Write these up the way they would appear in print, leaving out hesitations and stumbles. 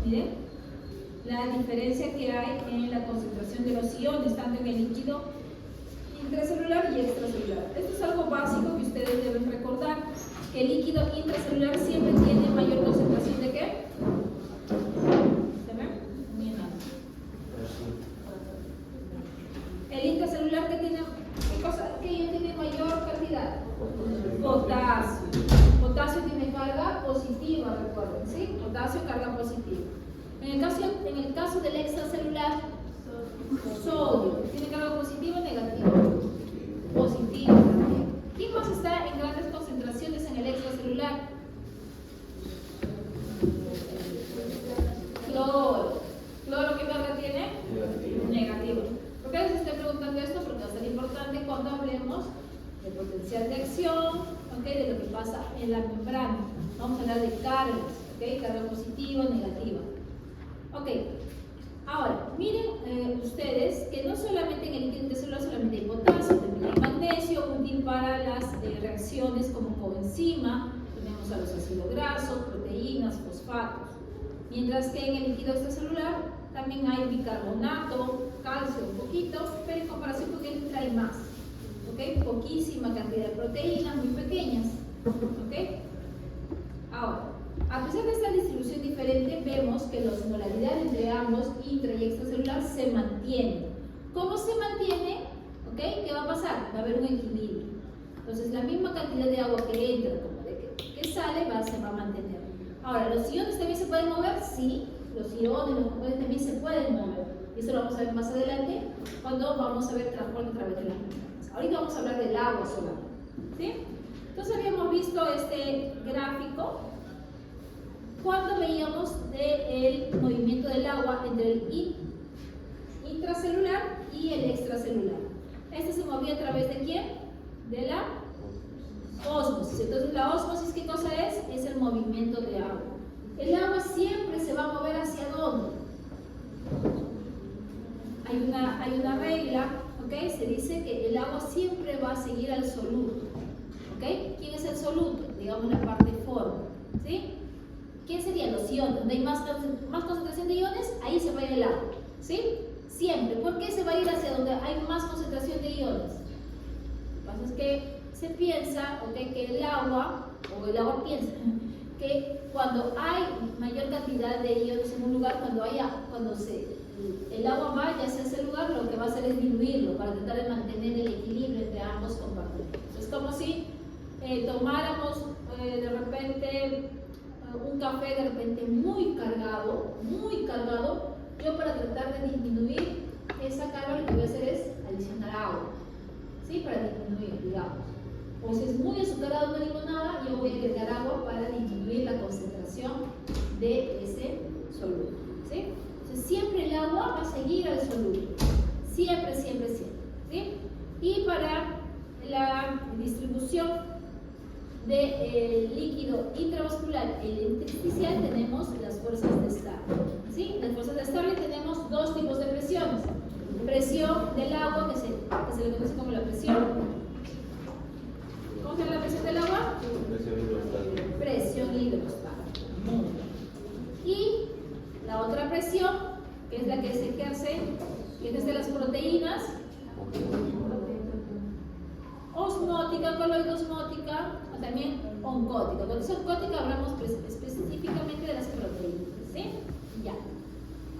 miren, la diferencia que hay en la concentración de los iones, tanto en el líquido intracelular y extracelular. Esto es algo básico que ustedes deben recordar, que el líquido intracelular siempre tiene mayor concentración de ¿qué? ¿Se ve? Muy bien. El intracelular que tiene, ¿qué cosa? ¿Qué ion tiene mayor cantidad? Potasio. Potasio tiene carga positiva, recuerden, ¿sí? Potasio, carga positiva. En el caso del extracelular, sodio, ¿tiene carga positiva o negativa? Positiva también. ¿Quién más está en grandes concentraciones en el extracelular? Cloro. ¿Cloro qué carga tiene? Negativa. ¿Por qué les estoy preguntando esto? Porque va a ser importante cuando hablemos del potencial de acción, ¿okay? De lo que pasa en la membrana. Vamos a hablar de cargas, ¿okay? Carga positiva o negativa. Ok, ahora, miren ustedes que no solamente en el líquido intracelular solamente hay potasio, también hay magnesio, útil para las reacciones como coenzima, tenemos a los ácidos grasos, proteínas, fosfatos. Mientras que en el líquido extracelular también hay bicarbonato, calcio un poquito, pero en comparación con él trae más. ¿Okay? Poquísima cantidad de proteínas, muy pequeñas. ¿Okay? Ahora, a pesar de esta distribución diferente, vemos que la osmolaridad entre ambos, intra y extracelular, se mantiene. ¿Cómo se mantiene? ¿Okay? ¿Qué va a pasar? Va a haber un equilibrio. Entonces, la misma cantidad de agua que entra como de que sale se va a mantener. Ahora, ¿los iones también se pueden mover? Sí, los iones, los compuestos también se pueden mover. Y eso lo vamos a ver más adelante cuando vamos a ver transporte a través de las membranas. Ahorita vamos a hablar del agua solamente. ¿Sí? Entonces, habíamos visto este gráfico cuando veíamos el movimiento del agua entre el intracelular y el extracelular. Este se movía a través de ¿quién? De la ósmosis. Entonces, la ósmosis, ¿qué cosa es? Es el movimiento de agua. El agua siempre se va a mover ¿hacia dónde? Hay una regla, ¿ok? Se dice que el agua siempre va a seguir al soluto. ¿Ok? ¿Quién es el soluto? Digamos la parte forma. ¿Sí? ¿Quién serían los iones? Donde hay más concentración de iones, ahí se va a ir el agua. ¿Sí? Siempre. ¿Por qué se va a ir hacia donde hay más concentración de iones? Lo que pasa es que se piensa, ¿okay? Que el agua piensa que cuando hay mayor cantidad de iones en un lugar, cuando el agua vaya hacia ese lugar, lo que va a hacer es diluirlo para tratar de mantener el equilibrio entre ambos compartimentos. Es como si tomáramos de repente un café de repente muy cargado, yo para tratar de disminuir esa carga lo que voy a hacer es adicionar agua, ¿sí? Para disminuir, digamos. O si es muy azucarado una limonada, yo voy a agregar agua para disminuir la concentración de ese soluto, ¿sí? Entonces siempre el agua va a seguir al soluto, siempre, ¿sí? Y para la distribución del líquido intravascular y el intersticial tenemos las fuerzas de Starling, ¿sí? Las fuerzas de Starling tenemos dos tipos de presiones. Presión del agua, que se le conoce como la presión. ¿Cómo se llama la presión del agua? Presión hidrostática. Y la otra presión, que es la que se ejerce, que es desde las proteínas, osmótica, coloidosmótica, o también oncótica. Cuando es oncótica hablamos específicamente de las proteínas, ¿sí? Ya.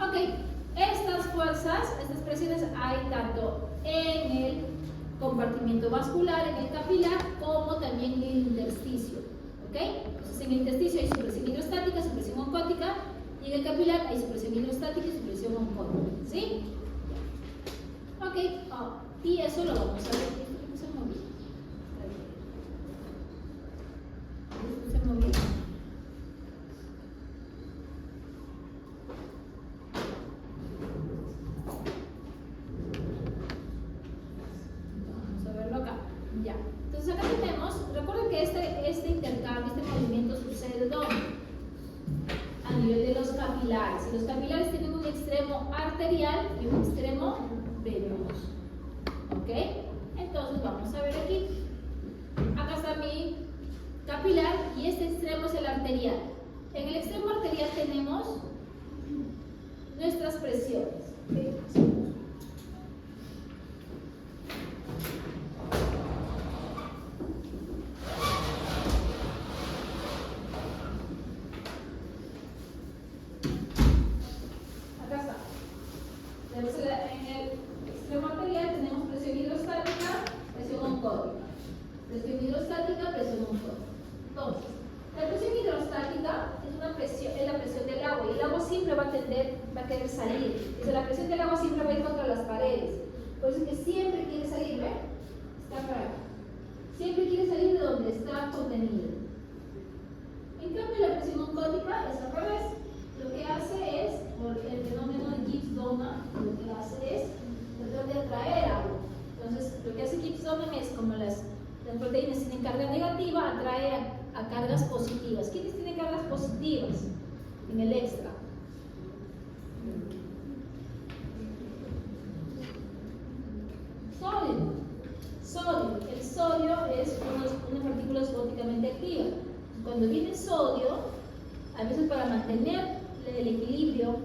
Ok, estas fuerzas, estas presiones hay tanto en el compartimiento vascular, en el capilar, como también en el intersticio, ¿ok? Entonces en el intersticio hay supresión hidrostática, supresión oncótica, y en el capilar hay supresión hidrostática y supresión oncótica, ¿sí? Ok, y eso lo vamos a ver. Vamos a verlo acá. Ya. Entonces acá tenemos, recuerden que este intercambio, este movimiento sucede ¿dónde? A nivel de los capilares. Y los capilares tienen un extremo arterial y un extremo venoso. ¿Ok? Entonces vamos a ver aquí. Acá está mi capilar y este extremo es el arterial. En el extremo arterial tenemos siempre va a querer salir. Dice, la presión del agua siempre va a ir contra las paredes. Por eso es que siempre quiere salir, ¿ve? Está para acá. Siempre quiere salir de donde está contenido. En cambio, la presión osmótica es al revés. Lo que hace es, por el fenómeno de Gibbs-Donan, lo que hace es tratar de atraer agua. Entonces, lo que hace Gibbs-Donan es, como las proteínas tienen carga negativa, atrae a cargas positivas. ¿Quiénes tienen cargas positivas en el extra? Sodio. El sodio es una partícula osmóticamente activa. Cuando viene sodio, a veces para mantener el equilibrio,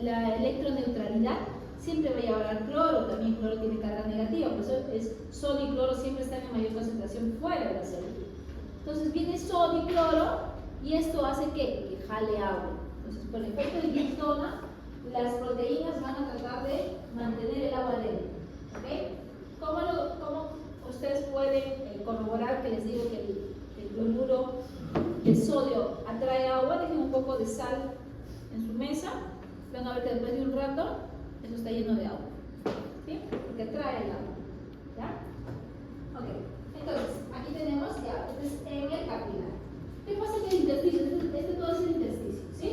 la electroneutralidad, siempre va a llevar al cloro. También cloro tiene carga negativa, por eso sodio y cloro siempre están en mayor concentración fuera de la célula. Entonces viene sodio y cloro y esto hace que jale agua. Entonces, por el efecto de Gibbs-Donan, las proteínas van a tratar de mantener el agua dentro. ¿Okay? ¿Cómo ustedes pueden corroborar que les digo que el cloruro de sodio atrae agua? Dejen un poco de sal en su mesa. Van a ver que después de un rato eso está lleno de agua. ¿Sí? Porque atrae el agua. ¿Ya? Ok. Entonces, aquí tenemos ya, este es en el capilar. ¿Qué pasa en el intersticio? Este todo es el intersticio. ¿Sí?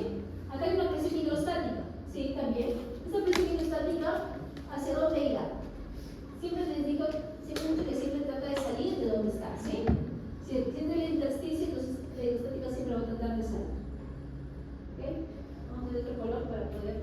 Acá hay una presión hidrostática. Sí, también. Esta presión hidrostática, ¿hacia dónde irá? Siempre les digo, siempre he dicho que siempre trata de salir de donde está, ¿sí? Si tiene el intersticio, entonces la hidrostática siempre va a tratar de salir. ¿Ok? Vamos a ver otro color para poder.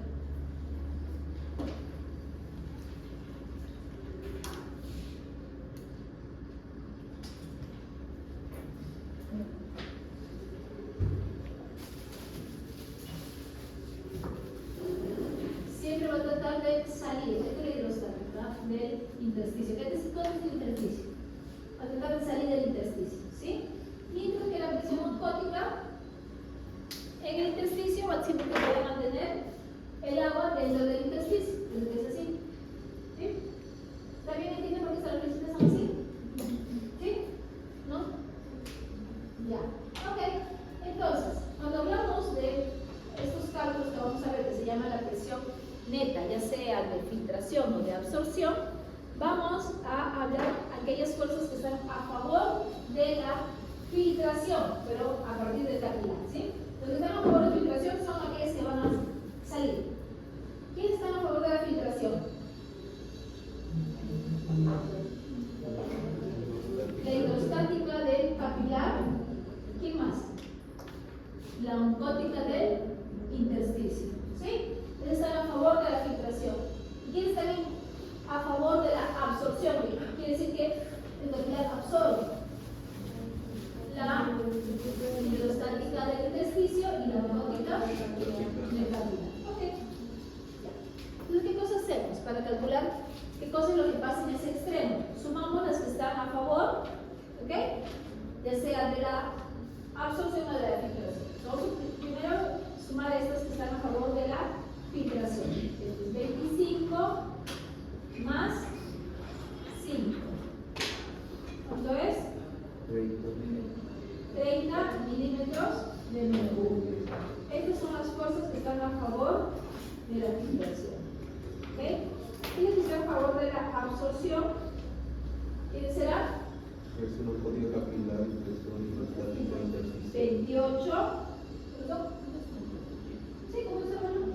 Siempre va a tratar de salir, esta es la hidrostática del intersticio. ¿Qué es el intersticio? Va a tratar de salir del intersticio, ¿sí? Mientras que la presión osmótica en el intersticio va siempre a tratar de mantener el agua dentro del intersticio, que es así. ¿Sí? ¿Está bien? ¿Entienden por qué estas flechitas son así? ¿Sí? ¿No? Ya. Ok. Entonces, cuando hablamos de estos cálculos que vamos a ver, que se llama la presión neta, ya sea de filtración o de absorción, vamos a hablar aquellas fuerzas que están a favor de la filtración, pero a partir del capilar, ¿sí? Los que están a favor de la filtración son aquellas que van a salir. ¿Quiénes están a favor de la filtración? La hidrostática del capilar. ¿Quién más? La oncótica del intersticio, ¿sí? Están a favor de la filtración. ¿Y quiénes están a favor de la absorción? Quiere decir que el capilar absorbe. La hidrostática del intersticio y la oncótica del capilar. Ok. Entonces, ¿qué cosa hacemos para calcular qué cosa es lo que pasa en ese extremo? Sumamos las que están a favor, ¿ok? Ya sea de la absorción o de la filtración. Vamos primero sumar estas que están a favor de la filtración. Esto es 25 más 5. ¿Cuánto es? 30 milímetros de mercurio. Estas son las fuerzas que están a favor de la filtración. ¿Okay? Y las que están a favor de la absorción, ¿quién será? Presión osmótica capilar y presión hidrostática intersticio. 28. ¿Perdón? Sí, ¿cómo está el valor?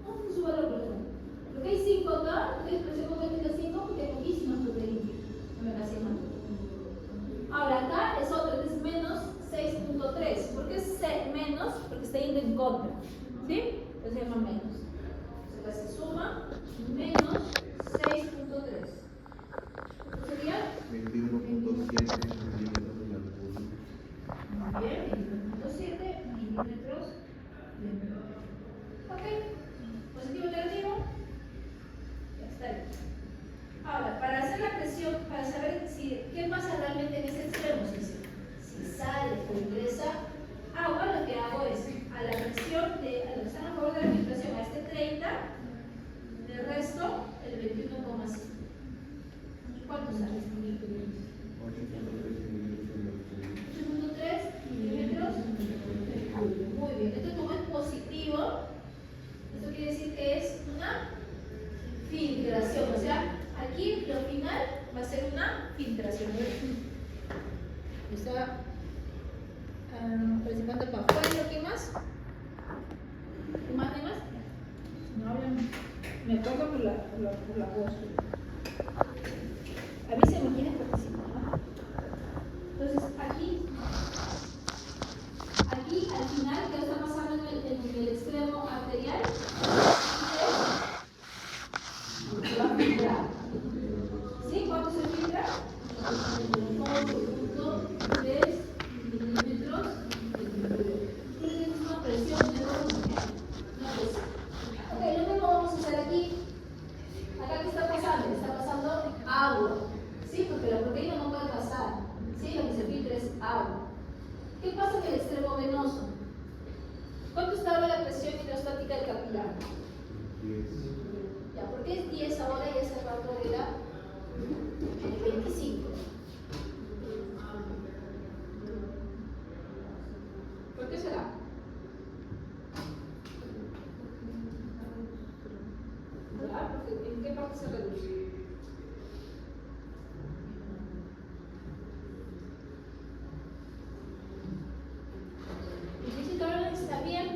Vamos a su valor, por ejemplo. Porque hay 5 acá, entonces presión osmótica 5 porque hay poquísimas proteínas. No me casi más. Ahora acá es otro, es menos 6.3. ¿Por qué es menos? Porque está yendo en contra. ¿Sí? Entonces se llama menos. Entonces acá se suma menos 6.3. ¿Esto sería? 21.7 milímetros de mercurio. Muy bien, 21.7 milímetros de mercurio. Ok. Positivo, negativo. Ya está bien. Ahora, para hacer la presión, para saber qué pasa realmente en ese extremo, si sale o ingresa agua, lo que hago es a la presión, a lo que están a favor de la filtración, a este 30, le resto el 21,5. ¿Cuánto sale? 8.3 milímetros de mercurio. 8.3 milímetros de mercurio. Muy bien, esto como es quiere decir que es una filtración. O sea, aquí lo final va a ser una filtración. Está participando para afuera. ¿Qué más? ¿Qué más? ¿Qué más? No hablan. Me acuerdo por la voz. A mí se me quiere participar, ¿no? Entonces, aquí al final, ¿qué está pasando en el extremo arterial? Se va a filtrar. ¿Sí? ¿Cuánto se filtra? 8.3 milímetros. Tiene una presión de 2 una presión. Ok, lo mismo vamos a hacer aquí. Acá, ¿qué está pasando? Está pasando agua. ¿Sí? Porque la proteína no puede pasar. ¿Sí? Lo que se filtra es agua. ¿Qué pasa en el extremo venoso? ¿Cuánto estaba la presión hidrostática del capilar? 10. Ya, ¿por qué es 10 ahora y ese rato era 25? ¿Por qué será? ¿Verdad? Porque ¿en qué parte se reduce? Está bien,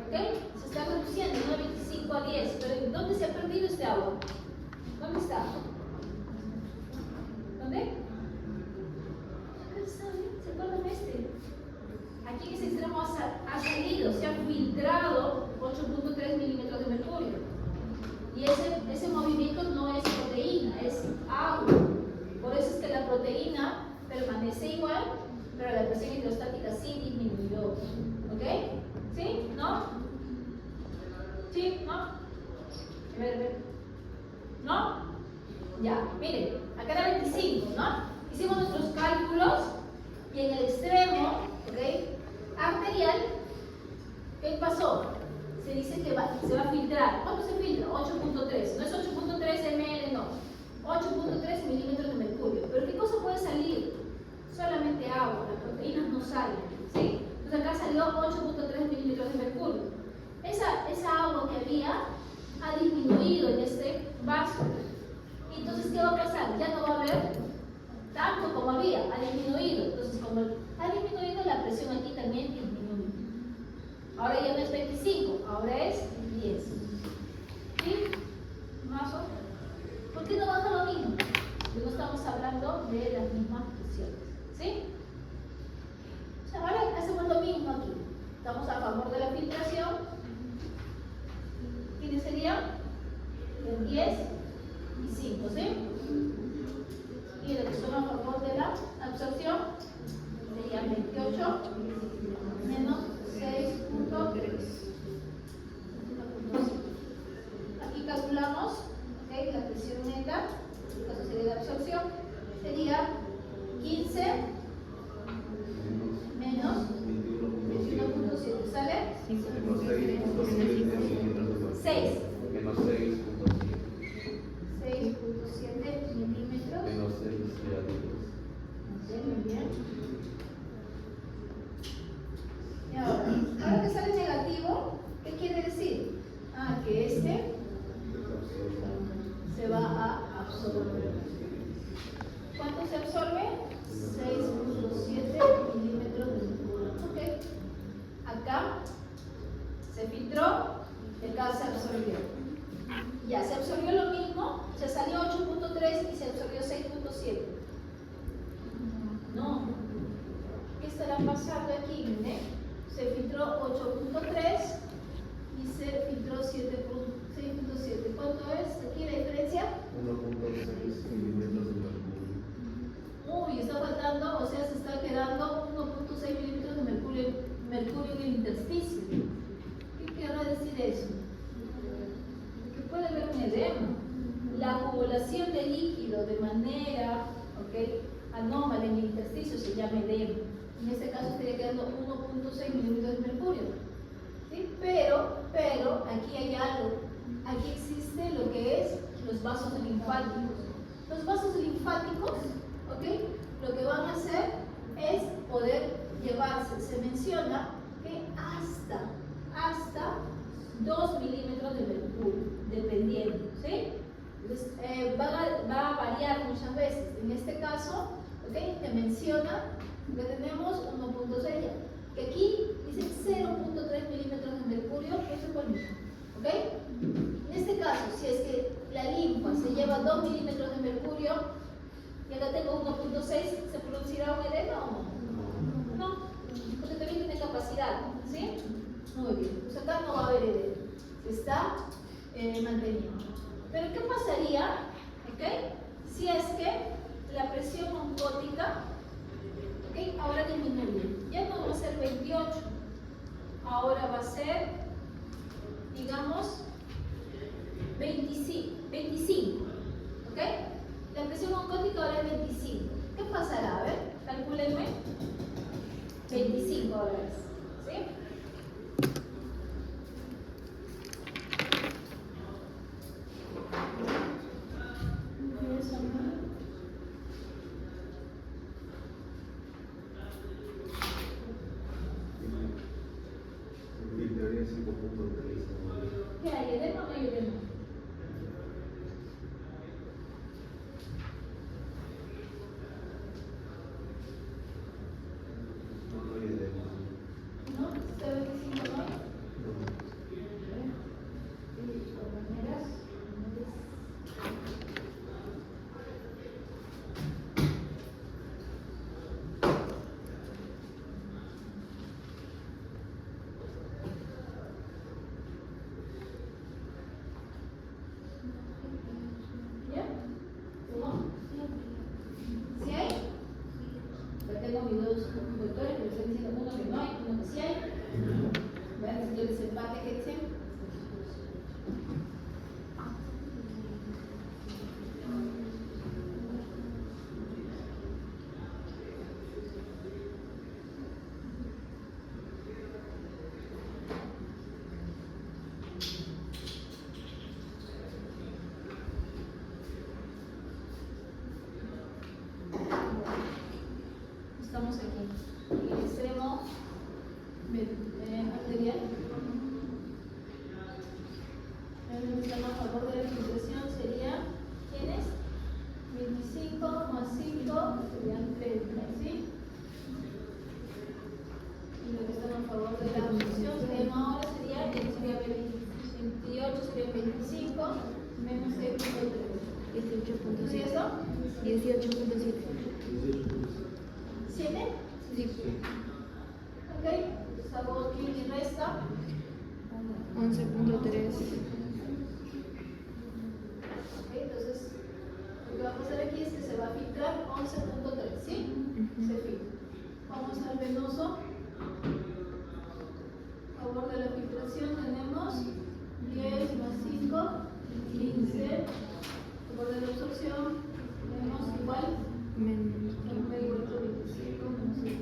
¿ok? Se está reduciendo, no de 25 a 10, pero ¿dónde se ha perdido este agua? ¿Dónde está? ¿Dónde? ¿Se acuerdan de este? Aquí en ese extremo ha salido, se ha filtrado 8.3 milímetros de mercurio. Y ese movimiento no es proteína, es agua. Por eso es que la proteína permanece igual, pero la presión hidrostática sí disminuyó. ¿Ok? ¿Sí? ¿No? ¿Sí? ¿No? A ver. ¿No? Ya, miren, acá era 25, ¿no? Hicimos nuestros cálculos y en el extremo, ¿ok? Arterial, ¿qué pasó? Se dice que se va a filtrar. ¿Cuánto se filtra? 8.3. No es 8.3 ml, no. 8.3 milímetros de mercurio. ¿Pero qué cosa puede salir? Solamente agua, las proteínas no salen, ¿sí? Entonces acá salió 8.3 milímetros de mercurio. Esa agua que había ha disminuido en este vaso. Entonces, ¿qué va a pasar? Ya no va a haber tanto como había, ha disminuido. Entonces, como ha disminuido, la presión aquí también disminuye. Ahora ya no es 25, ahora es 10. ¿Sí? ¿Más o menos? ¿Por qué no baja lo mismo? Porque no estamos hablando de las mismas presiones. ¿Sí? O sea, ahora hacemos lo mismo aquí. Estamos a favor de la filtración. ¿Quiénes serían? El 10 y 5, ¿sí? Y los que son a favor de la absorción serían 28 menos 6.3. Aquí calculamos, ¿okay? La presión neta, en este caso sería la absorción, sería 15 menos 21.7, ¿sale? Menos 6.7 milímetros. 6. Menos 6.7. 6.7 milímetros. Menos 6 Muy bien. Y ahora que sale negativo, ¿qué quiere decir? Que este se va a absorber. ¿Cuánto se absorbe? 6.7 milímetros de mercurio. Ok. Acá se filtró, acá se absorbió. Ya se absorbió lo mismo, se salió 8.3 y se absorbió 6.7. No. ¿Qué estará pasando aquí? Miren, se filtró 8.3 y se filtró 6.7. ¿Cuánto es aquí la diferencia? 1.6 milímetros de mercurio. Uy, está faltando, o sea, se está quedando 1.6 milímetros de mercurio en el intersticio. ¿Qué querrá decir eso? Que puede haber un edema. La acumulación de líquido de manera anómala en el intersticio se llama edema. En este caso estaría quedando 1.6 milímetros de mercurio. ¿Sí? Pero aquí hay algo. Aquí existe lo que es los vasos linfáticos. Los vasos linfáticos, lo que van a hacer es poder llevarse. Se menciona que hasta 2 milímetros de edema, ¿sí? Entonces, va a variar muchas veces. En este caso, ¿okay? Te menciona que tenemos 1.6, que aquí dice 0.3 milímetros de mercurio, eso es por litro, ¿ok? En este caso, si es que la linfa se lleva 2 milímetros de mercurio y acá tengo 1.6, ¿se producirá un edema o no? No, porque también tiene capacidad, ¿sí? Muy bien, pues acá no va a haber edema, se está manteniendo. Pero ¿qué pasaría, okay, si es que la presión oncótica, okay, ahora disminuye? Ya no va a ser 28, ahora va a ser, digamos, 25, ¿ok? La presión oncótica ahora es 25. ¿Qué pasará? A ver, calcúlenme. 25 ahora es, ¿sí? Filtraría 5.3. ¿Qué hay? ¿Edema o no hay edema? No hay edema. ¿No? ¿Está 25 no hay? No. De todas maneras, ¿ya? ¿No? ¿Sí hay? Ya tengo mis dos doctores que me están diciendo uno que no hay, uno que sí hay. Vean si yo desempate que existe. Estamos aquí, en el extremo arterial. El extremo a favor de la filtración sería, ¿quién es? 25 más 5 serían 30, ¿sí? Y lo que está a favor de la absorción sería ahora sería 28, sería 25 menos 6.3. 18.7. ¿Y eso? 18.7. 7. Sí. Ok, entonces hago aquí mi resta. 11.3. Ok, entonces lo que va a pasar aquí es que se va a filtrar 11.3, ¿sí? Se filtra. Vamos al venoso. A favor de la filtración tenemos 10 más 5, 15. A favor de la absorción tenemos igual. Menos. 25 menos 7.3.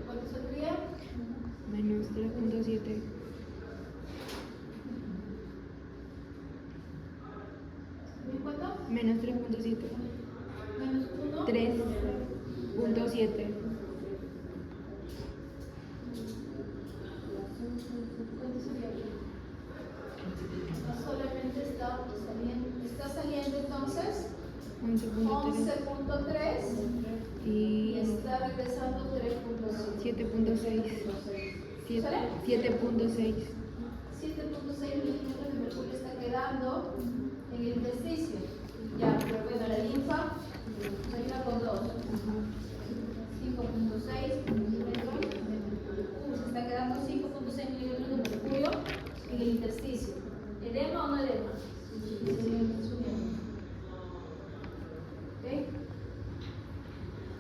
¿Cuánto saldría? Menos 3.7. ¿cuánto? Menos 3.7. Menos 1. 3.7. ¿Cuánto sería aquí? No solamente está saliendo entonces 11.3. 11.3 y Y está regresando 3.7. 7.6. 7.6. 7.6 milímetros de mercurio está quedando en el intersticio. Ya, pero bueno, la linfa se ayuda con 2. 5.6 milímetros de mercurio. Se está quedando 5.6 milímetros de mercurio en el intersticio. ¿Edema o no edema? ¿Ok?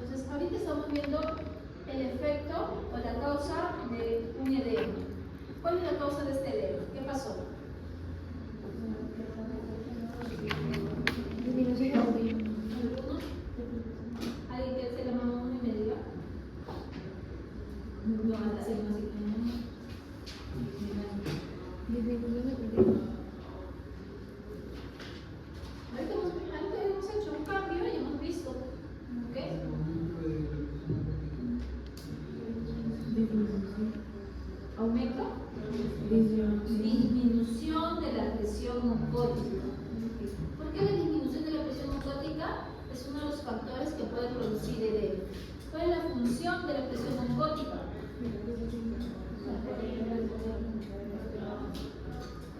Entonces, ahorita estamos viendo el efecto o la causa de un edema. ¿Cuál es la causa de este edema? ¿Qué pasó? Disminución de audio. ¿Alguno? ¿Alguien que se la mano 1 y me diga? No, anda, sí, no, sí. Disminución de audio. Ahorita hemos hecho un cambio y hemos visto. ¿Ok? es uno de los factores que puede producir edema. ¿Cuál es la función de la presión oncótica?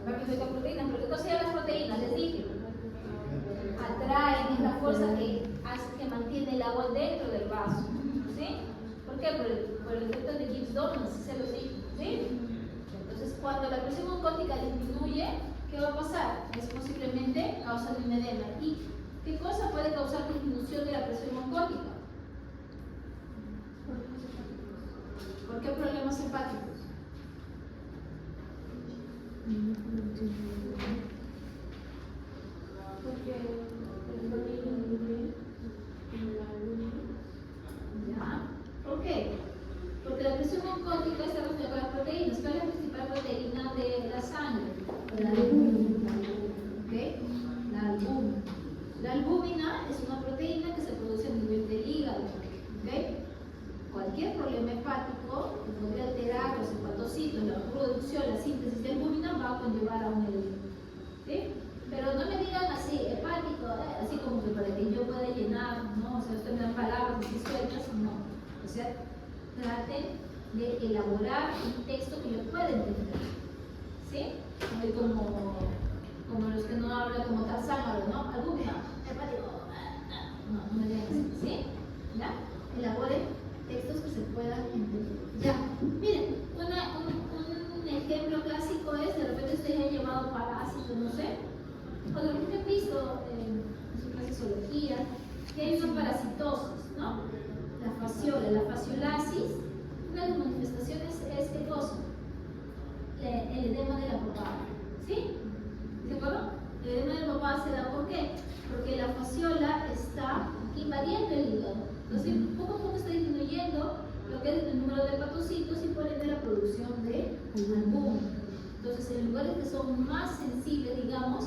La proteína, pero ¿qué cosa de las proteínas? Les dije, atraen, es la fuerza que hace que mantiene el agua dentro del vaso, ¿sí? ¿Por qué? Por el efecto de Gibbs-Duns, se los dije, ¿sí? Entonces, cuando la presión oncótica disminuye, ¿qué va a pasar? Es posiblemente causa de un edema. ¿Y qué cosa puede causar disminución de la presión oncótica? ¿Por qué problemas hepáticos? Porque el proteína disminuye en la luna. ¿Ya? ¿Por qué? Porque la presión oncótica está relacionada con las proteínas. ¿Cuál es la principal proteína de la sangre? La albúmina. ¿Okay? La albúmina. La albúmina es una proteína que se produce a nivel del hígado. ¿Okay? Cualquier problema hepático que podría alterar los hepatocitos, la producción, la síntesis de albúmina va a conllevar a un edema. ¿Sí? Pero no me digan así, hepático, así como que para que yo pueda llenar, ¿no? O sea, ustedes me dan palabras así sueltas, no. O sea, traten de elaborar un texto que yo pueda entender. ¿Sí? Como los que no hablan como Tarzán, ¿no? Albúmina, hepático, no me digan así, ¿sí? ¿Ya? Elaboren textos que se puedan entender. Ya, miren, un ejemplo clásico es, de repente ustedes han llevado parásitos, no sé, o de repente han visto en su clase de zoología que hay una parasitosis, ¿no? La fasciola, la fasciolasis, una de las manifestaciones es ¿qué cosa? El edema de la papada, ¿sí? ¿De acuerdo? El edema de la papada se da ¿por qué? Porque la fasciola está invadiendo el hígado. Entonces, poco a poco está disminuyendo lo que es el número de hepatocitos y por ende la producción de albúmina. Entonces, en lugares que son más sensibles, digamos,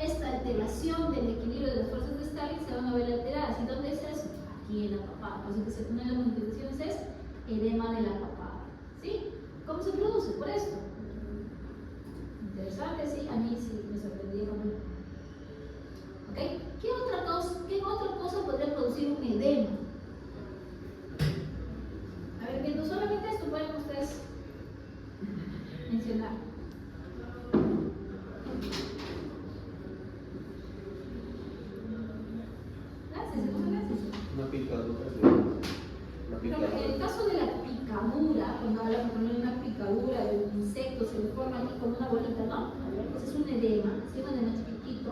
esta alteración del equilibrio de las fuerzas de Stalin se van a ver alteradas. ¿Y dónde es eso? Aquí en la papada. Por eso que una de las manifestaciones es edema de la papada. ¿Sí? ¿Cómo se produce? Por esto. Interesante, sí. A mí sí me sorprendía cómo. ¿Ok? ¿Qué otra cosa podría producir un edema? A ver, viendo solamente esto, pueden ustedes mencionar. Gracias, gracias. Una picadura. En el caso de la picadura, cuando hablamos de una picadura de un insecto, se le forma aquí como una bolita, ¿no? Ese es un edema, es un edema chiquitito.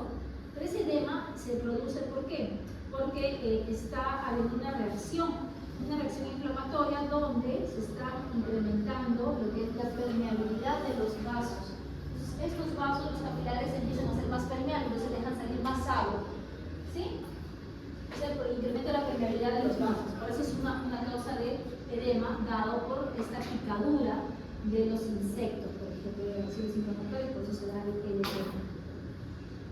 Pero ese edema se produce ¿por qué? Porque está habiendo una reacción inflamatoria donde se está incrementando lo que es la permeabilidad de los vasos. Entonces, estos vasos, los capilares, empiezan a ser más permeables, entonces dejan salir más agua. ¿Sí? O sea, incrementa la permeabilidad de los vasos. Por eso es una causa de edema dado por esta picadura de los insectos, por ejemplo, de reacciones inflamatorias, por eso se da el edema.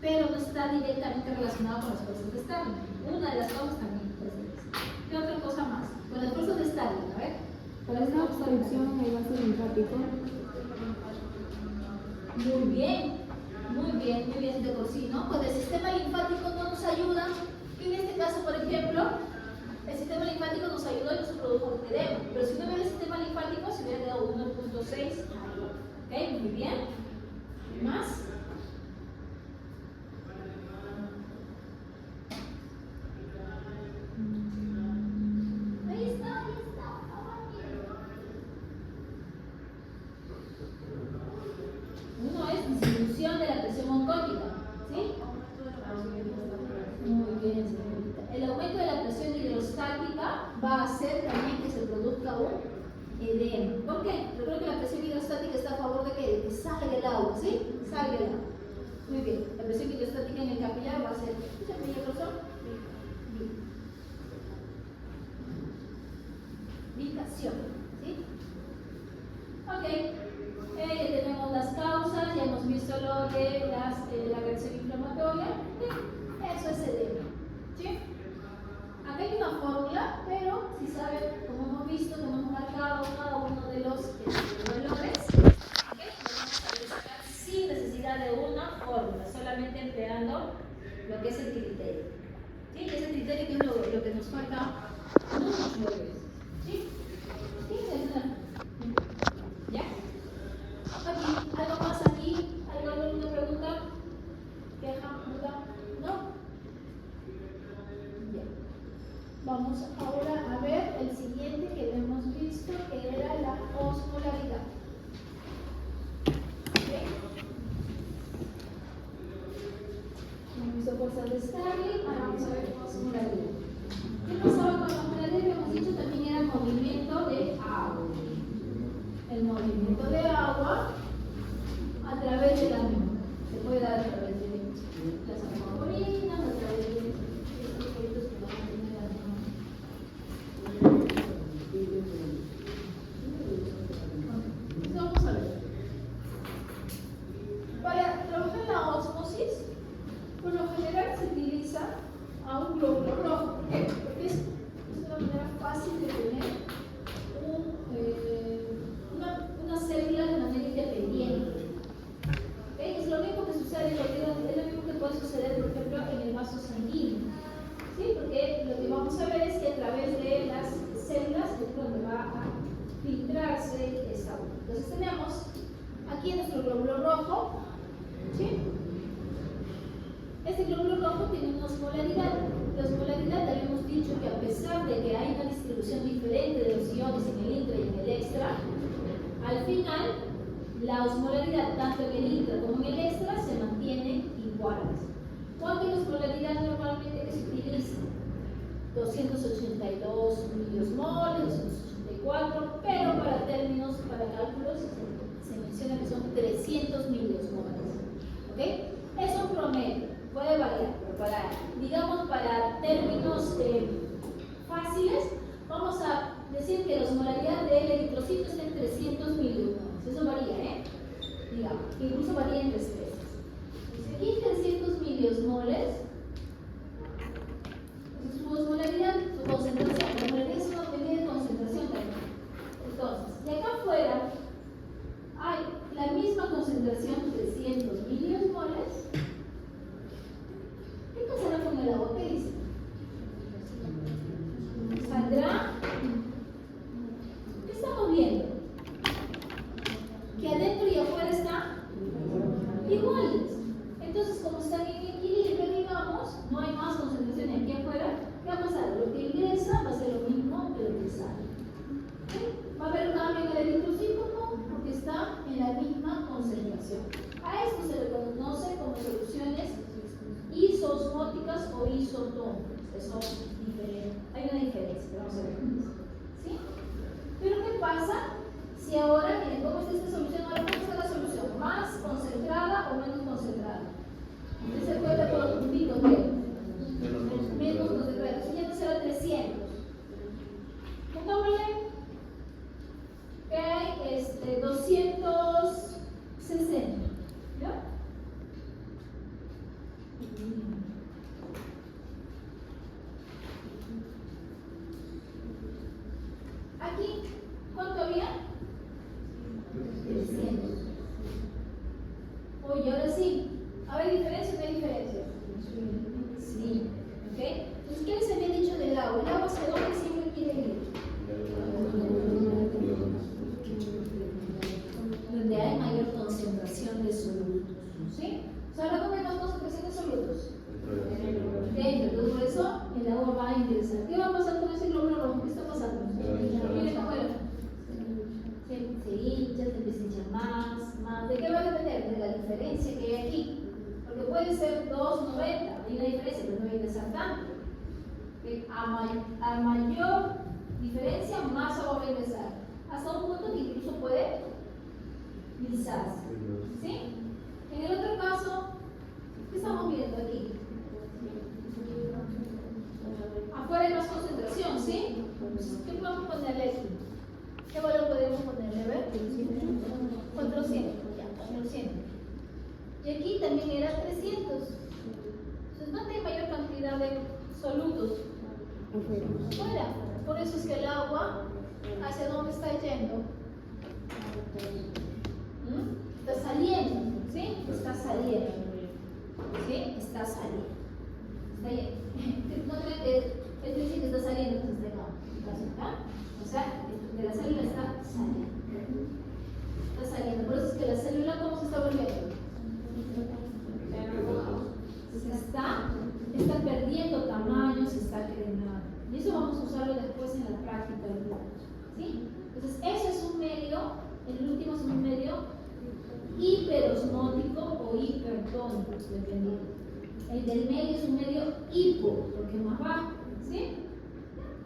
Pero no está directamente relacionado con las fuerzas de Stalin. Una de las causas también puede ser esa. ¿Qué otra cosa más? Con las fuerzas de Stalin, a ver. ¿Cuál es la obstrucción en el vaso linfático? Muy bien, de por sí, ¿no? Cuando el sistema linfático no nos ayuda, en este caso, por ejemplo, el sistema linfático nos ayudó y no se produjo un edema. Pero si no hubiera el sistema linfático, se hubiera quedado 1.6. ¿Ok? Muy bien. ¿Más? Ahí está. Uno es disminución de la presión oncótica, ¿sí? Muy bien, señorita. El aumento de la presión hidrostática va a hacer también que se produzca un edema. ¿Por qué? Yo creo que la presión hidrostática está a favor de que salga el agua, ¿sí? Salga el agua. Muy bien. La presión hidrostática en el capilar va a ser. ¿Ese pequeño profesor? Ubicación, ¿sí? Ok. Ya tenemos las causas, ya hemos visto lo de la reacción inflamatoria. Eso es edema. ¿Sí? Acá hay una fórmula, pero si saben, como hemos visto, como hemos marcado cada uno de los valores, ¿okay? Vamos a verificar sin necesidad de una fórmula, solamente empleando lo que es el criterio. ¿Sí? Es el criterio que es lo que nos falta muchas veces. ¿Sí? ¿Sí? ¿Ya? Aquí, ¿algo más aquí? ¿Alguna pregunta? ¿Queja? ¿Duda? ¿No? Ya. Vamos ahora a ver el siguiente que hemos visto, que era la osmolaridad. Hemos visto fuerzas de Stirling, ahora vamos a ver osmolaridad. ¿Qué pasaba con la osmolaridad? Hemos dicho también era movimiento de agua. El movimiento de agua a través de la membrana. Se puede dar a través de las alfaborinas, a través de estos proyectos que vamos a tener aquí. Entonces vamos a ver. Para trabajar la ósmosis, por lo general se utiliza a un glóbulo rojo. ¿Por qué? Porque es una manera fácil de tener una célula de manera independiente. ¿Okay? Es lo mismo que sucede, es lo mismo que puede suceder, por ejemplo, en el vaso sanguíneo. ¿Sí? Porque lo que vamos a ver es que a través de las células es donde va a filtrarse esa agua. Entonces tenemos aquí nuestro glóbulo rojo. ¿Sí? Este glóbulo rojo tiene una osmolaridad. La osmolaridad, habíamos dicho que a pesar de que hay una distribución diferente de los iones en el intra y en el extra, al final la osmolaridad tanto en el intra como en el extra se mantienen iguales. ¿Cuánto es la osmolaridad normalmente que se utiliza? 282 miliosmoles, 284, pero para términos, para cálculos, se menciona que son 300 miliosmoles. ¿Ok? Es un promedio, puede variar, pero para términos fáciles, vamos a decir que la osmolaridad del eritrocito está en 300 miliosmoles. Eso varía, digamos, incluso varía entre especies. Aquí 300 miliosmoles, su osmolaridad, su concentración, la osmolaridad es una medida de concentración también. Entonces, de acá afuera hay la misma concentración, 300 miliosmoles. ¿Qué pasará con el agua? ¿Qué dice? ¿Saldrá? ¿Qué estamos viendo? Que adentro y afuera están iguales. Entonces, como están en equilibrio, digamos, no hay más concentración aquí afuera. ¿Qué va a pasar? Lo que ingresa va a ser lo mismo que lo que sale. ¿Sí? Va a haber un cambio en el eritrocito, ¿no? Porque está en la misma concentración. A esto se le conoce como soluciones isosmóticas o isotónicas, que son diferentes. Hay una diferencia, vamos a ver. ¿Sí? Pero ¿qué pasa si ahora, miren, cómo es esta solución? Ahora, ¿cómo está la solución? ¿Más concentrada o menos concentrada? ¿Se acuerda con un pico de menos concentrada? Entonces ya no será 300. Pongámosle que hay 260. ¿Ya? Aquí, ¿cuánto había? 300. Oye, ahora sí. ¿Hay diferencia o no hay diferencia? Sí. ¿Ok? Entonces, ¿qué les había dicho del agua? El agua hacia dónde siempre quiere ir. Donde hay mayor concentración de solutos. ¿Sí? ¿Ahora dónde hay más concentración de solutos? Dentro. Entonces, por eso el agua va a ingresar. ¿Qué va a pasar con ese glóbulo rojo? ¿Qué está pasando? Miren afuera. Se hincha, se desincha más. ¿De qué va a depender? De la diferencia que hay aquí. Porque puede ser 290, hay una diferencia, pero no va a ingresar tanto. A mayor diferencia, más agua va a ingresar. Hasta un punto que incluso puede lisarse. ¿Sí? En el otro caso, ¿qué estamos viendo aquí? Afuera hay más concentración, ¿sí? ¿Qué podemos ponerle aquí? ¿Qué valor podemos ponerle? A ver. 400. Ya, 400. Y aquí también era 300. Entonces, ¿dónde hay mayor cantidad de solutos? Fuera. Por eso es que el agua, ¿hacia dónde está yendo? Está saliendo, ¿sí? Está saliendo. ¿Sí? Está saliendo. está yendo. No crean que esto dice que está saliendo, entonces está acá. O sea, de la célula está saliendo. Está saliendo. Por eso es que la célula, ¿cómo se está volviendo? Se está perdiendo tamaño, se está drenando. Y eso vamos a usarlo después en la práctica del plan. ¿Sí? Entonces, eso es un medio, el último es un medio hiperosmótico o hipertónico, dependiendo. El del medio es un medio hipo, porque es más bajo. ¿Sí?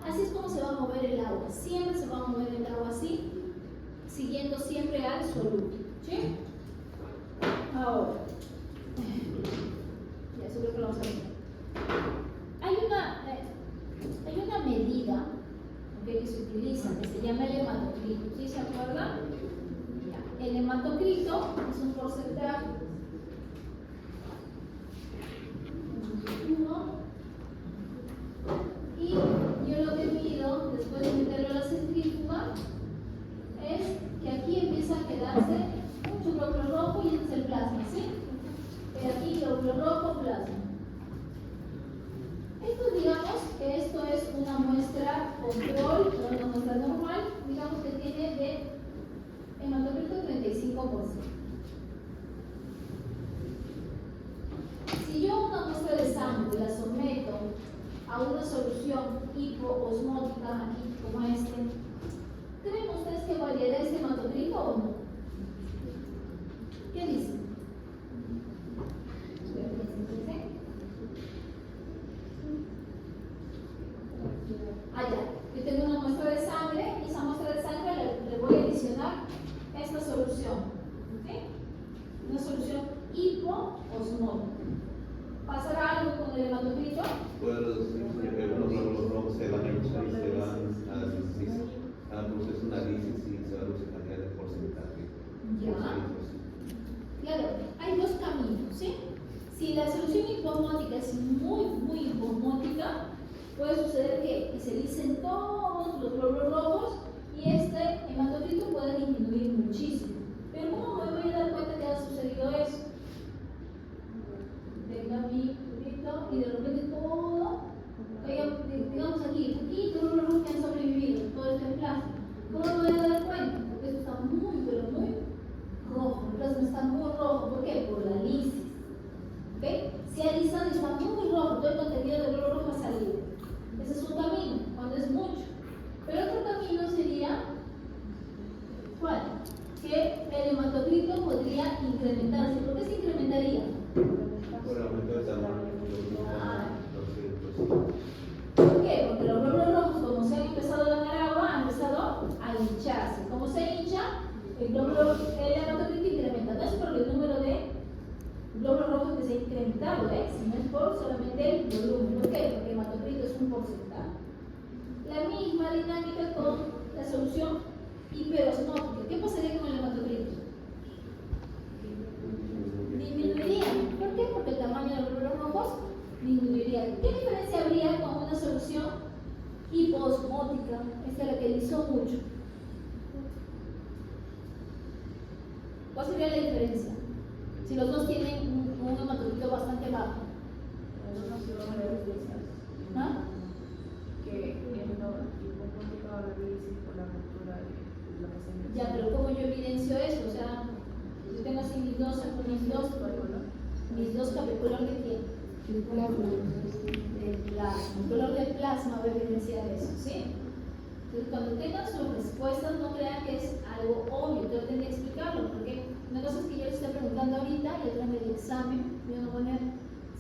Así es como se va a mover el agua. Siempre se va a mover el agua así, siguiendo siempre al soluto. ¿Sí? Ahora, ya eso creo que lo vamos a ver. Hay una medida, ¿okay?, que se utiliza, que se llama el hematocrito. ¿Sí se acuerdan? Ya. El hematocrito es un porcentaje. Y yo lo que mido, después de meterlo a la centrífuga, es que aquí empieza a quedarse mucho glóbulo rojo y este es el plasma, ¿sí? Pero aquí glóbulo rojo, plasma. Esto, digamos que esto es una muestra control, no una muestra normal, digamos que tiene de hematocrito 35%. Si yo una muestra de sangre la someto a una solución hipoosmótica, aquí como este, ¿creen ustedes que variará este hematocrito o no? ¿Qué dicen? Ya. Yo tengo una muestra de sangre y esa muestra de sangre le voy a adicionar esta solución. ¿Sí? Una solución hipoosmótica. ¿Pasará algo con el hematocrito? Pues los glóbulos rojos se van a hinchar y se van a proceso análisis y se van a cambiar de porcentaje. Ya. Claro, hay dos caminos, ¿sí? Si la solución hipoosmótica es muy hipoosmótica, puede suceder que se dicen todos los glóbulos rojos y este hematocrito puede disminuir muchísimo. Pero ¿cómo me voy a dar cuenta que ha sucedido eso? Tengo mi grito y de repente todo, digamos aquí, todos los rojos que han sobrevivido, todo este plasma. ¿Cómo me voy a dar cuenta? Porque esto está pero muy rojo, el plasma está muy rojo. ¿Por qué? Por la lisis. ¿Okay? Si ha lisado y está muy rojo, todo el contenido del glóbulo rojo ha salido. Ese es un camino, cuando es mucho. Pero otro camino sería, ¿cuál? Que el hematocrito podría incrementarse. ¿Por qué se incrementaría? Por aumento de tamaño. ¿Por qué? Porque los glóbulos rojos, como se han empezado a ganar agua, han empezado a hincharse. Como se hincha, el hematocrito incrementa. No es por el número de glóbulos rojos que se ha incrementado, sino es por solamente el volumen. ¿Por qué? Porque el hematocrito es un porcentaje. La misma dinámica con la solución hiperosmótica. ¿Qué pasaría con el hematocrito? Disminuiría. ¿Por qué? Porque el tamaño de los glóbulos rojos disminuiría. ¿Qué diferencia habría con una solución hipoosmótica? Esta es la que lisó mucho. ¿Cuál sería la diferencia? Si los dos tienen un hematocrito bastante bajo. ¿Ah? Que es hipoosmótica va a reducir por la ruptura de lo que se menciona. Ya, pero ¿cómo yo evidencio eso? O sea, yo tengo así mis dos color de piel. El color del plasma va a evidenciar eso, ¿sí? Entonces, cuando tengan sus respuestas, no crean que es algo obvio, traten de explicarlo, porque una cosa es que yo les estoy preguntando ahorita y otra en el examen, yo no poner,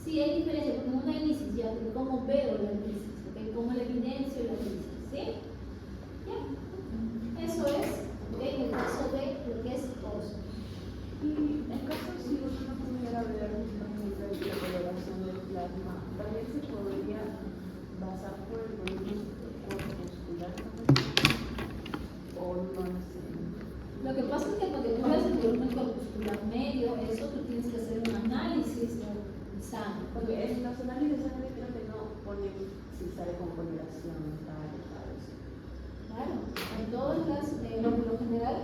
sí hay diferencia, porque en una lisis ya, de cómo veo la lisis, ¿okay? Cómo la evidencio la lisis, ¿sí? Ya. Eso es, ¿okay? En el caso de lo que es oso. Y en caso si uno pudiera ver la coloración del plasma, también se podría basar por el volumen corpuscular o no sé. Lo que pasa es que cuando tú ves el volumen corpuscular medio, eso tú tienes que hacer un análisis de sangre. Porque en los análisis de sangre creo que no ponen si sale con coloración tal. Claro, en todas las, por lo general,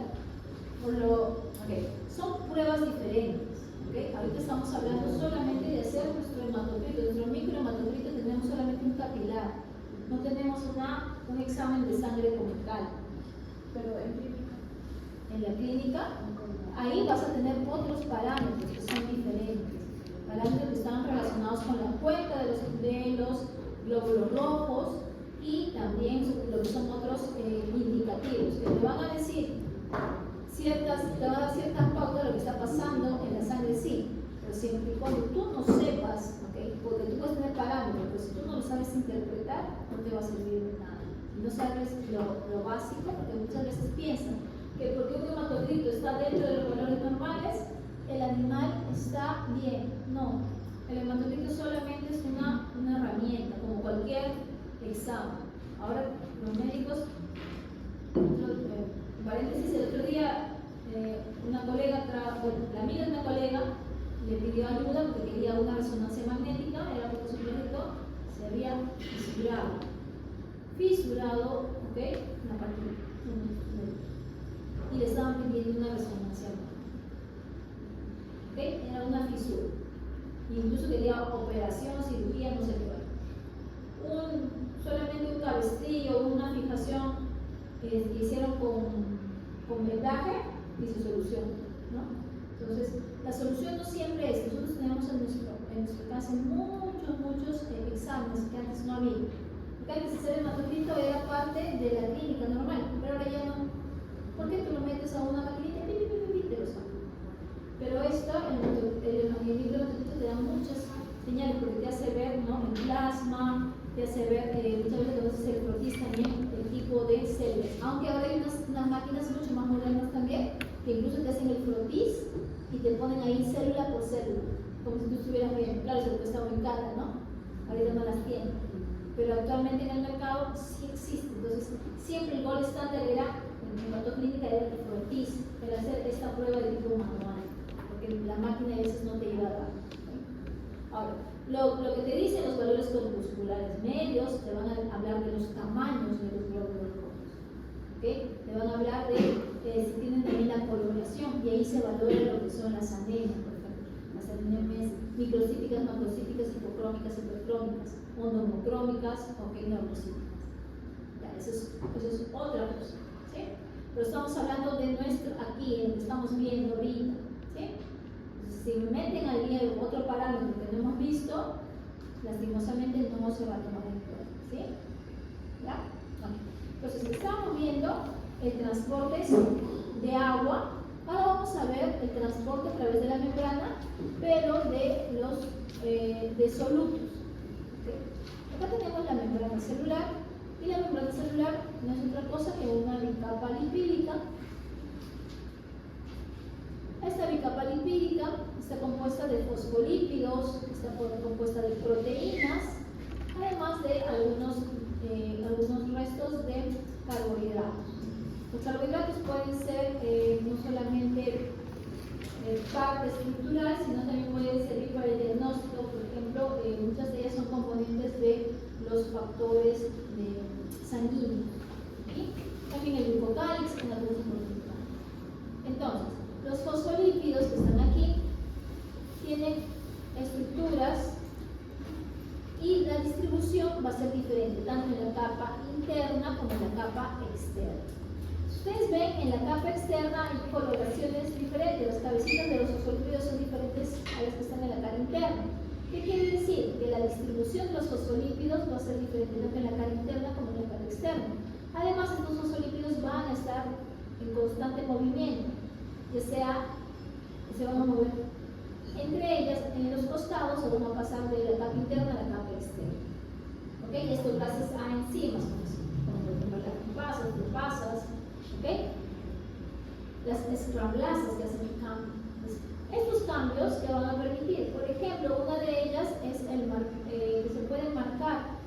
son pruebas diferentes. ¿Okay? Ahorita estamos hablando solamente de hacer nuestro hematocrito, nuestro microhematocrito un examen de sangre como tal. Pero en clínica. En la clínica, ahí vas a tener otros parámetros que son diferentes. Parámetros que están relacionados con la cuenta de los glóbulos rojos y también lo que son otros indicativos que te van a decir te van a dar ciertas pautas de lo que está pasando en la sangre, sí, pero siempre y cuando tú no sepas, ¿okay? Porque tú puedes tener parámetros, pero si tú no lo sabes interpretar, no te va a servir de nada. Y no sabes lo básico, porque muchas veces piensan que porque un hematocrito está dentro de los valores normales, el animal está bien. No, el hematocrito solamente es una herramienta, como cualquier examen. Ahora, los médicos, paréntesis, el otro día una colega, la amiga de una colega le pidió ayuda porque quería una resonancia magnética, era porque su proyecto se había fisurado, ¿ok? Una parte y le estaban pidiendo una resonancia magnética, ¿ok? Era una fisura, incluso quería operación, cirugía, no sé qué. Solamente un cabestrillo, una fijación que hicieron con vendaje y se soluciona, ¿no? Entonces, la solución no siempre es. Nosotros tenemos en nuestro caso muchos exámenes que antes no había. Porque antes hacer hematocrito era parte de la clínica normal, pero ahora ya no. ¿Por qué tú lo metes a una maquinita y te lo saca? Pero esto, el hematocrito te da muchas señales porque te hace ver, ¿no? El plasma, te hace ver, muchas veces conoces el frotis también, el tipo de células. Aunque ahora hay unas máquinas mucho más modernas también, que incluso te hacen el frotis y te ponen ahí célula por célula, como si tú estuvieras viendo. Claro, eso cuesta muy cara, ¿no? Ahorita no las tienen. Pero actualmente en el mercado sí existe. Entonces, siempre el gol estándar era, en hematoclínica, era el frotis, el hacer esta prueba de tipo manual, porque la máquina a veces no te iba a dar. Ahora, lo que te dicen los valores corpusculares medios, te van a hablar de los tamaños de los glóbulos rojos, ¿okay? Te van a hablar de si tienen también la coloración, y ahí se valora lo que son las anemias, por ejemplo. Las anemias microcíticas, macrocíticas, hipocrómicas, hipercrómicas, o normocrómicas, o normocíticas. Ya, eso es otra cosa, ¿sí? Pero estamos hablando de nuestro aquí, lo que estamos viendo ahorita, ¿sí? Si me meten ahí otro parámetro que no hemos visto, lastimosamente no se va a tomar en cuenta, ¿sí? ¿Ya? Entonces, estamos viendo el transporte de agua. Ahora vamos a ver el transporte a través de la membrana, pero de los solutos. ¿Okay? Acá tenemos la membrana celular, y la membrana celular no es otra cosa que una bicapa lipídica. Esta bicapa lipídica está compuesta de fosfolípidos, está compuesta de proteínas, además de algunos restos de carbohidratos. Los carbohidratos pueden ser no solamente parte estructural, sino también pueden servir para el diagnóstico. Por ejemplo, muchas de ellas son componentes de los factores sanguíneos. ¿Sí? También el glucocálix, una cosa importante. Entonces, los fosfolípidos que están aquí tienen estructuras y la distribución va a ser diferente, tanto en la capa interna como en la capa externa. Ustedes ven, en la capa externa hay coloraciones diferentes, las cabecitas de los fosfolípidos son diferentes a las que están en la cara interna. ¿Qué quiere decir? Que la distribución de los fosfolípidos va a ser diferente tanto en la cara interna como en la cara externa. Además, estos fosfolípidos van a estar en constante movimiento, ya sea que se van a mover entre ellas, en los costados, o van a pasar de la capa interna a la capa externa. ¿Ok? Y esto gracias a enzimas, como por ejemplo las lipasas, ¿ok? Las escramblasas que hacen el cambio. Estos cambios que van a permitir, por ejemplo, una de ellas es que se pueden marcar.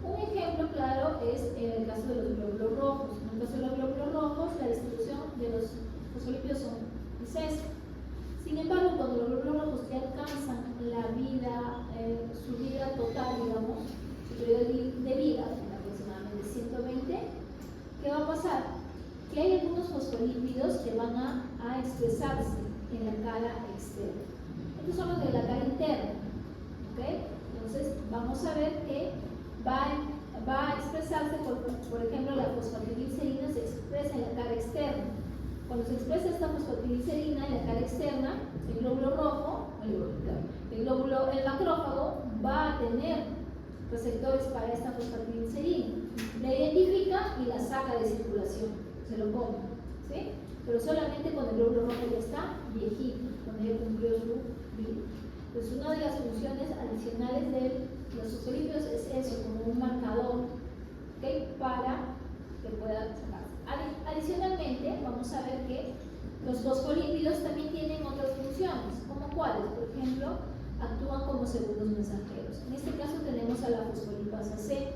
Un ejemplo claro es el caso de los glóbulos rojos. En el caso de los glóbulos rojos, la distribución de los fosfolípidos es esta. Sin embargo, cuando los glóbulos rojos ya alcanzan su vida total, digamos, su periodo de vida, aproximadamente 120, ¿qué va a pasar? Que hay algunos fosfolípidos que van a expresarse en la cara externa. Estos son los de la cara interna, ¿ok? Entonces, vamos a ver que va va a expresarse, por ejemplo, la fosfatidilcerina se expresa en la cara externa. Cuando se expresa esta fosfatidilcerina en la cara externa, el glóbulo rojo, el macrófago va a tener receptores para esta fosfatidilcerina. La identifica y la saca de circulación, se lo come, ¿sí? Pero solamente cuando el glóbulo rojo ya está viejito, cuando ya cumplió su vida. Entonces, una de las funciones adicionales de los fosfolípidos es eso, como un marcador, ¿okay? Para que pueda sacarse. Adicionalmente, vamos a ver que los fosfolípidos también tienen otras funciones, como cuáles, por ejemplo, actúan como segundos mensajeros. En este caso tenemos a la fosfolipasa C.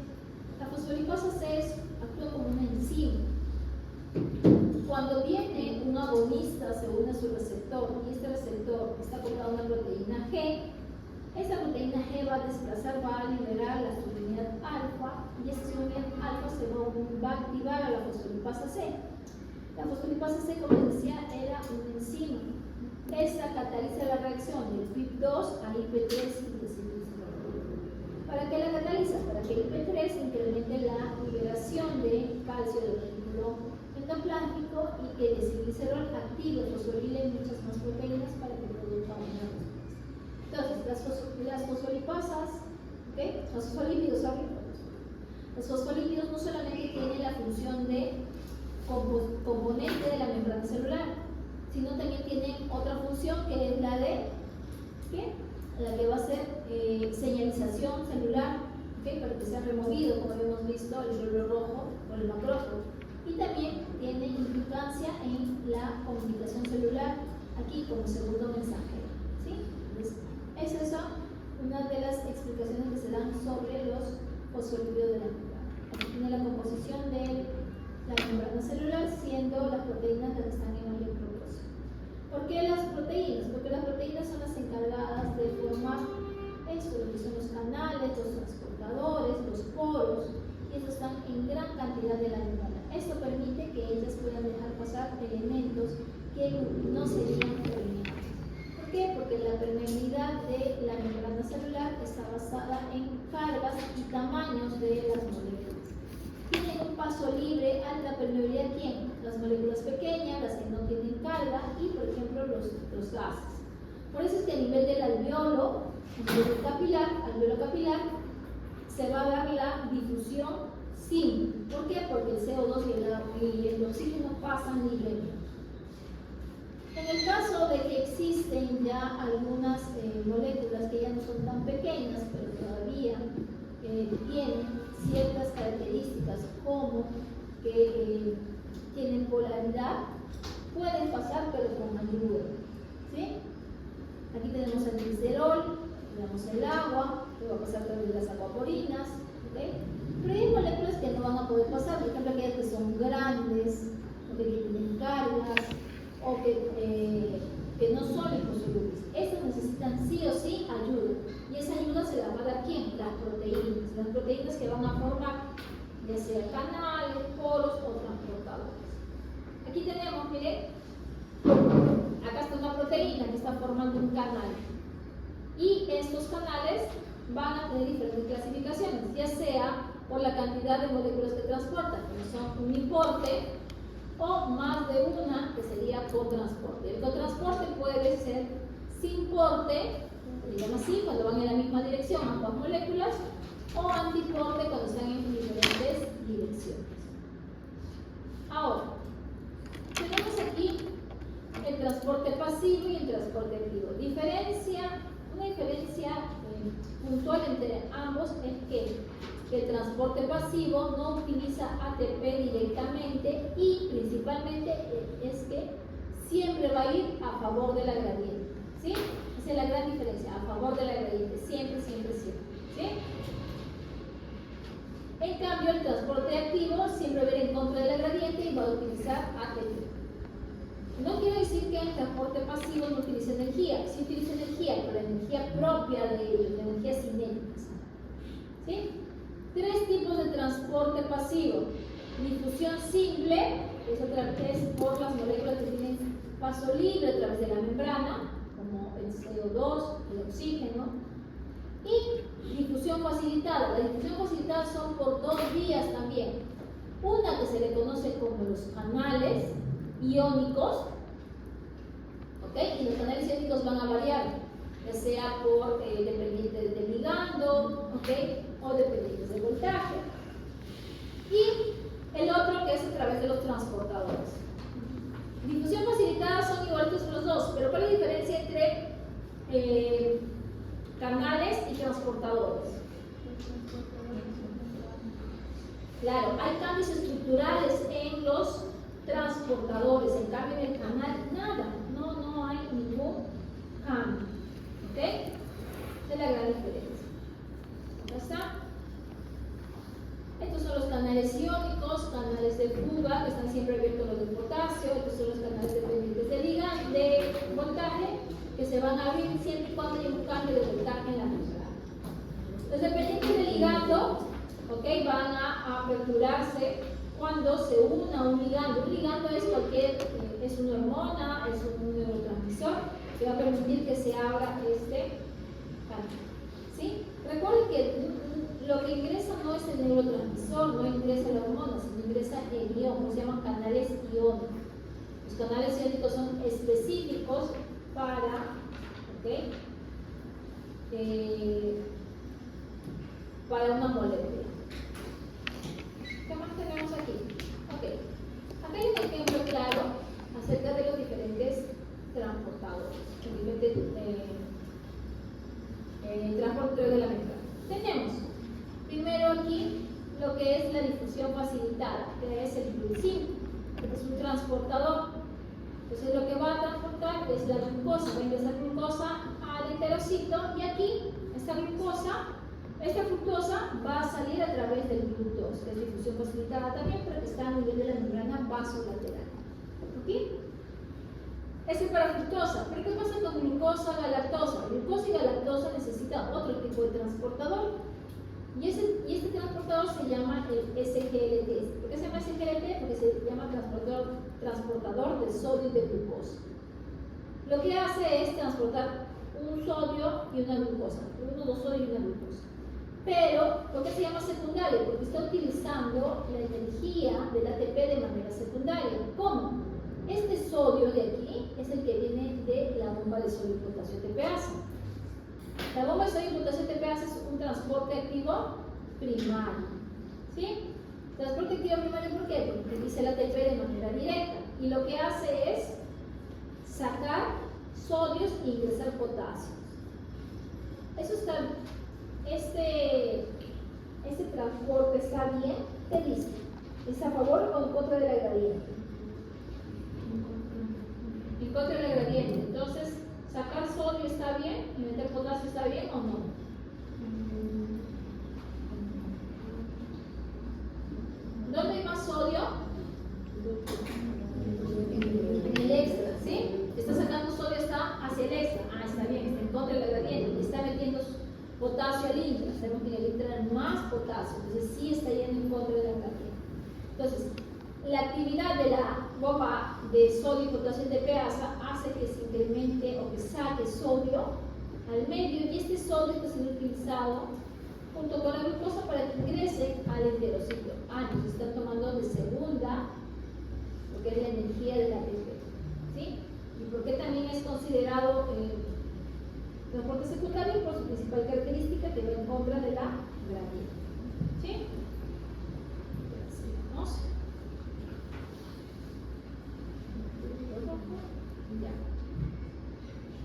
La fosfolipasa C actúa como una enzima. Cuando viene un agonista, se une a su receptor y este receptor está acoplado a una proteína G, esta proteína G va a desplazar, va a liberar la subunidad alfa y esta subunidad alfa va a activar a la fosfolipasa C. La fosfolipasa C, como les decía, era una enzima. Esta cataliza la reacción del PIP2 a IP3 y desilicicerol. ¿Para qué la cataliza? Para que el IP3 incremente la liberación de calcio del retículo endoplásmico y que el desilicicerol active, fosforile muchas más proteínas para que produzca una respuesta. Entonces, las fosfolipasas, ¿okay? Los fosfolípidos, los fosfolípidos no solamente tienen la función de componente de la membrana celular, sino también tienen otra función que es la de ¿qué? La que va a ser señalización celular, ¿okay? Para que sea removido, como habíamos visto, el glóbulo rojo o el macrófago. Y también tiene implicancia en la comunicación celular, aquí como segundo mensajero, ¿sí? Entonces, esa es una de las explicaciones que se dan sobre los fosfolípidos de la membrana. Aquí tiene la composición de la membrana celular, siendo las proteínas las que están en mayor proporción. ¿Por qué las proteínas? Porque las proteínas son las encargadas de formar esto, lo que son los canales, los transportadores, los poros, y estos están en gran cantidad de la membrana. Esto permite que ellas puedan dejar pasar elementos que no serían permeables. ¿Por qué? Porque la permeabilidad de la membrana celular está basada en cargas y tamaños de las moléculas. Tienen un paso libre a la permeabilidad, ¿quién? Las moléculas pequeñas, las que no tienen carga y, por ejemplo, los gases. Por eso es que a nivel del alveolo capilar, se va a dar la difusión sin. ¿Por qué? Porque el CO2 y el oxígeno pasan libremente. En el caso de que existen ya algunas moléculas que ya no son tan pequeñas, pero todavía tienen ciertas características como que tienen polaridad, pueden pasar pero con ayuda, ¿sí? Aquí tenemos el glicerol, tenemos el agua, que va a pasar a través de las acuaporinas, ¿okay? Pero hay moléculas que no van a poder pasar, por ejemplo aquellas que son grandes, o que tienen cargas, o que no son liposolubles. Estas necesitan sí o sí ayuda. Y esa ayuda se la va a dar ¿quién? Las proteínas. Las proteínas que van a formar ya sea canales, poros o transportadores. Aquí tenemos, miren, acá está una proteína que está formando un canal. Y estos canales van a tener diferentes clasificaciones, ya sea por la cantidad de moléculas que transportan, que son un importe, o más de una, que sería cotransporte. El cotransporte puede ser sin porte, se llama así, cuando van en la misma dirección ambas moléculas, o antiporte cuando están en diferentes direcciones. Ahora, tenemos aquí el transporte pasivo y el transporte activo. Una diferencia puntual entre ambos es que el transporte pasivo no utiliza ATP directamente y principalmente es que siempre va a ir a favor de la gradiente, ¿sí? Esa es la gran diferencia, a favor de la gradiente, siempre, siempre, siempre, ¿sí? En cambio, el transporte activo siempre va a ir en contra de la gradiente y va a utilizar ATP. No quiere decir que el transporte pasivo no utilice energía, sí utiliza energía, pero la energía propia de ellos, la energía cinética, ¿sí? Tres tipos de transporte pasivo. Difusión simple, es por las moléculas que tienen paso libre a través de la membrana, como el CO2, el oxígeno. Y Difusión facilitada. La difusión facilitada son por dos vías también. Una que se le conoce como los canales iónicos, ¿ok? Y los canales iónicos van a variar, ya sea por dependientes del ligando, ¿ok? O dependientes del voltaje. Y el otro que es a través de los transportadores. Difusión facilitada son iguales los dos, pero ¿cuál es la diferencia entre canales y transportadores? Claro, hay cambios estructurales en los transportadores, en cambio en el canal nada, no hay ningún cambio, ¿ok? Esa es la gran diferencia. ¿Ya está? Estos son los canales iónicos, canales de fuga, que están siempre abiertos los de potasio. Estos son los canales dependientes de voltaje, que se van a abrir siempre y cuando haya un cambio de voltaje en la membrana. Los dependientes del ligando, ¿okay? Van a aperturarse cuando se una un ligando. Un ligando es es una hormona, es un neurotransmisor que va a permitir que se abra este canal. ¿Sí? Recuerden que lo que ingresa no es el neurotransmisor, no ingresa la hormona, sino ingresa el ion, se llaman canales iónicos. Los canales iónicos son específicos para, ¿okay? Para una molécula. ¿Qué más tenemos aquí? Okay. Acá hay un ejemplo claro acerca de los diferentes transportadores, diferentes transportadores de la membrana. Tenemos primero aquí lo que es la difusión facilitada, que es el glucin, que es un transportador. Entonces lo que va a transportar es la glucosa, va a ingresar glucosa al enterocito y aquí esta fructosa va a salir a través del glutos, que es difusión facilitada también, pero que está a nivel de la membrana vasolateral. ¿Ok? Ese es para fructosa. ¿Pero qué pasa con glucosa, galactosa? Glucosa y galactosa necesitan otro tipo de transportador. Y este transportador se llama el SGLT. ¿Por qué se llama SGLT? Porque se llama transportador de sodio y de glucosa. Lo que hace es transportar un sodio y una glucosa. Dos sodio y una glucosa. Pero, ¿por qué se llama secundario? Porque está utilizando la energía del ATP de manera secundaria. ¿Cómo? Este sodio de aquí es el que viene de la bomba de sodio y potasio TPase. La bomba de sodio y potasio TPase es un transporte activo primario. ¿Sí? Transporte activo primario, ¿por qué? Porque utiliza el ATP de manera directa. Y lo que hace es sacar sodios e ingresar potasios. Eso está, este transporte está bien, ¿qué dice? ¿Es a favor o en contra de la gradiente? En contra de la gradiente. Entonces, ¿sacar sodio está bien y meter potasio está bien o no? ¿Dónde hay más sodio? En el extra, ¿sí? Está sacando sodio, está hacia el extra. Ah, está bien, está en contra de la gradiente. Está metiendo potasio al intra. Sabemos que en el intra hay más potasio, entonces sí está yendo en contra de la gradiente. Entonces, la actividad de la bomba de sodio y potasio en TPase hace que se incremente o que saque sodio al medio y este sodio está siendo utilizado junto con la glucosa para que ingrese al enterocito. Nos está tomando de segunda lo que es la energía de la ATP. ¿Sí? ¿Y por qué también es considerado transporte secundario? Por su principal característica que va en contra de la gradiente. ¿Sí? Vamos. Ya.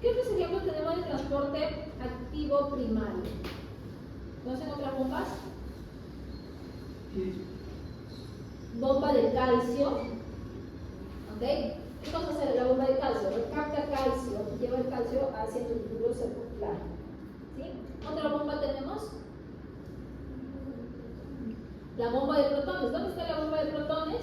¿Qué otros ejemplos tenemos de transporte activo primario? ¿Conocen otras bombas? Bomba de calcio. ¿Ok? ¿Qué cosa hace la bomba de calcio? Recapta calcio y lleva el calcio hacia el túbulo circular. ¿Sí? ¿Otra bomba tenemos? La bomba de protones. ¿Dónde está la bomba de protones?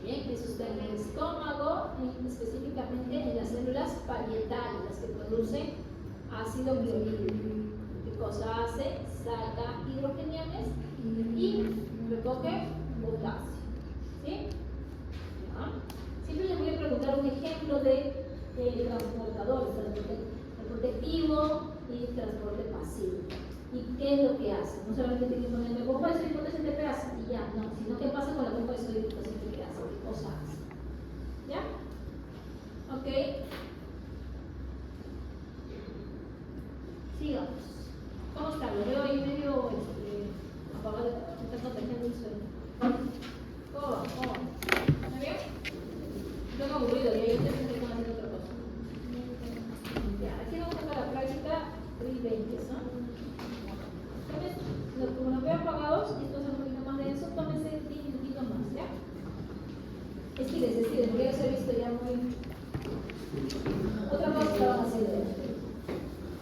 Bien, eso está en el estómago, específicamente en las células parietales, las que producen ácido clorhídrico. ¿Qué cosa hace? Saca hidrogeniones y recoge potasio. ¿Sí? ¿Ya? Siempre les voy a preguntar un ejemplo de transportadores. activo y transporte pasivo. ¿Y qué es lo que hace? No solamente tiene que poner bomba de sodio y TPase y ya, no, sino qué pasa con la bomba de sodio y TPase, qué cosa hace. ¿Ya? Ok. Sigamos. ¿Cómo está? Lo veo ahí medio apagado, está protegiendo el sueño. ¿Cómo va? ¿Está bien? Estoy aburrido, ya yo te estoy haciendo otra cosa. Ya, aquí vamos a la práctica 320, ¿no? Como los veo apagados y esto es un poquito más denso, tómense 10 minutitos más, ¿ya? Estírense, porque ya se ha visto ya muy... Otra cosa que van a hacer.